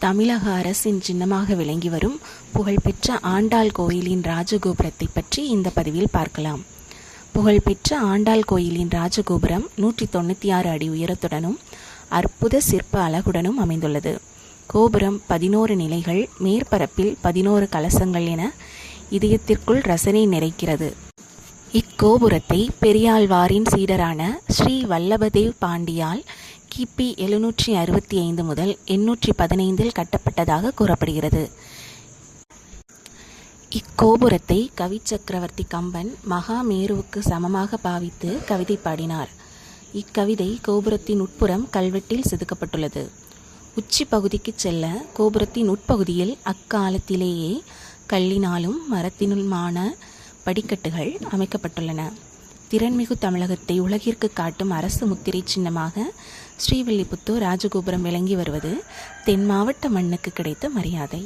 தமிழக அரசின் சின்னமாக விளங்கி வரும் புகழ்பெற்ற ஆண்டாள் கோயிலின் ராஜகோபுரத்தை பற்றி இந்த பதிவில் பார்க்கலாம். புகழ்பெற்ற ஆண்டாள் கோயிலின் ராஜகோபுரம் 196 அடி உயரத்துடனும் அற்புத சிற்ப அழகுடனும் அமைந்துள்ளது. கோபுரம் 11 நிலைகள், மேற்பரப்பில் 11 கலசங்கள் என இதயத்திற்குள் ரசனை நிறைக்கிறது. இக்கோபுரத்தை பெரியாழ்வாரின் சீடரான ஸ்ரீ வல்லபதேவ் பாண்டியால் கிபி 765 முதல் 815 கட்டப்பட்டதாக கூறப்படுகிறது. இக்கோபுரத்தை கவி சக்கரவர்த்தி கம்பன் மகாமேருவுக்கு சமமாக பாவித்து கவிதை பாடினார். இக்கவிதை கோபுரத்தின் உட்புறம் கல்வெட்டில் செதுக்கப்பட்டுள்ளது. உச்சி பகுதிக்கு செல்ல கோபுரத்தின் உட்பகுதியில் அக்காலத்திலேயே கல்லினாலும் மரத்தினுமான படிக்கட்டுகள் அமைக்கப்பட்டுள்ளன. திறன்மிகு தமிழகத்தை உலகிற்கு காட்டும் அரசு முத்திரை சின்னமாக ஸ்ரீவில்லிபுத்தூர் ராஜகோபுரம் விளங்கி வருவது தென் மாவட்ட மண்ணுக்கு கிடைத்த மரியாதை.